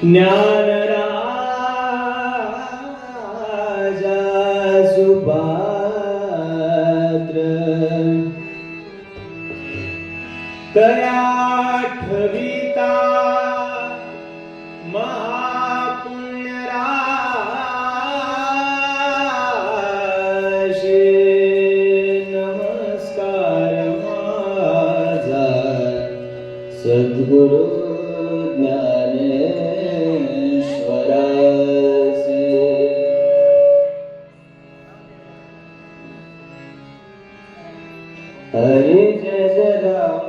ज्ञानराजा सुपात्र तया ठविता महापुण्यराशी नमस्कार माझा सद्गुरु ज्ञानेश्वरासी। हरे जय जय राम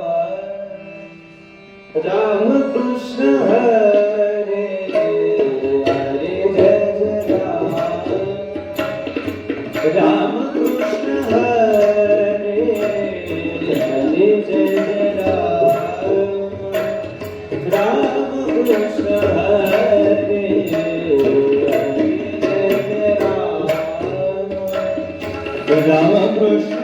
राम कृष्ण हरे हरे जय जय राम राम कृष्ण हरे हरे जय जय राम कृष्ण हरे हरे जय जय राम कृष्ण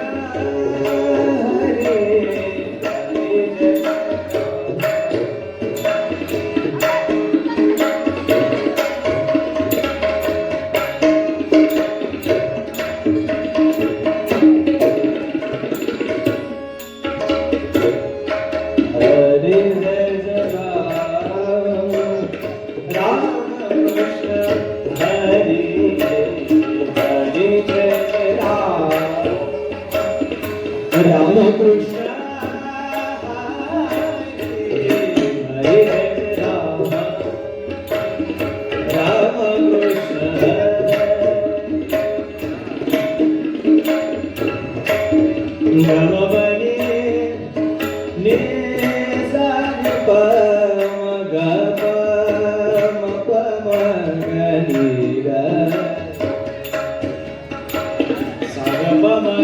राम कृष्ण हरे राम राम कृष्ण राम बने ने सा प म ग प म प म ग नि ग सा ग प म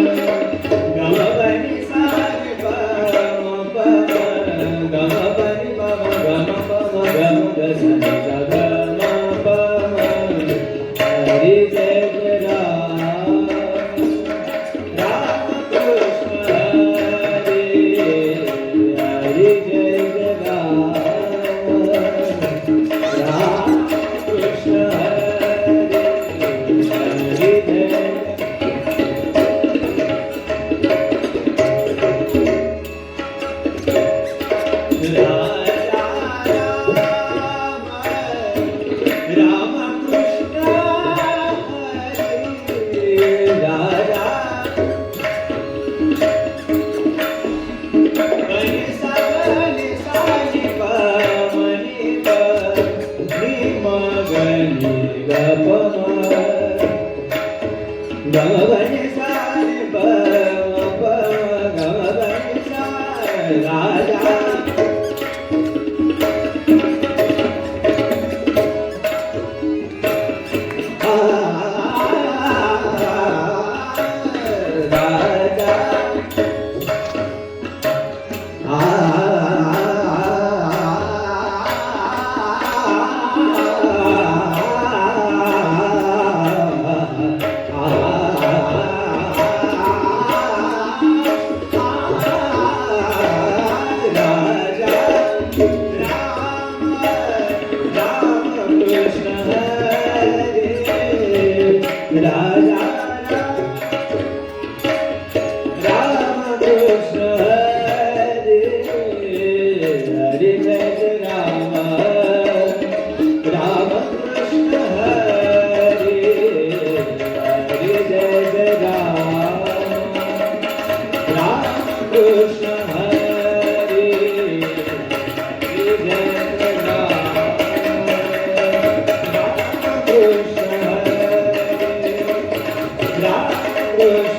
Krishna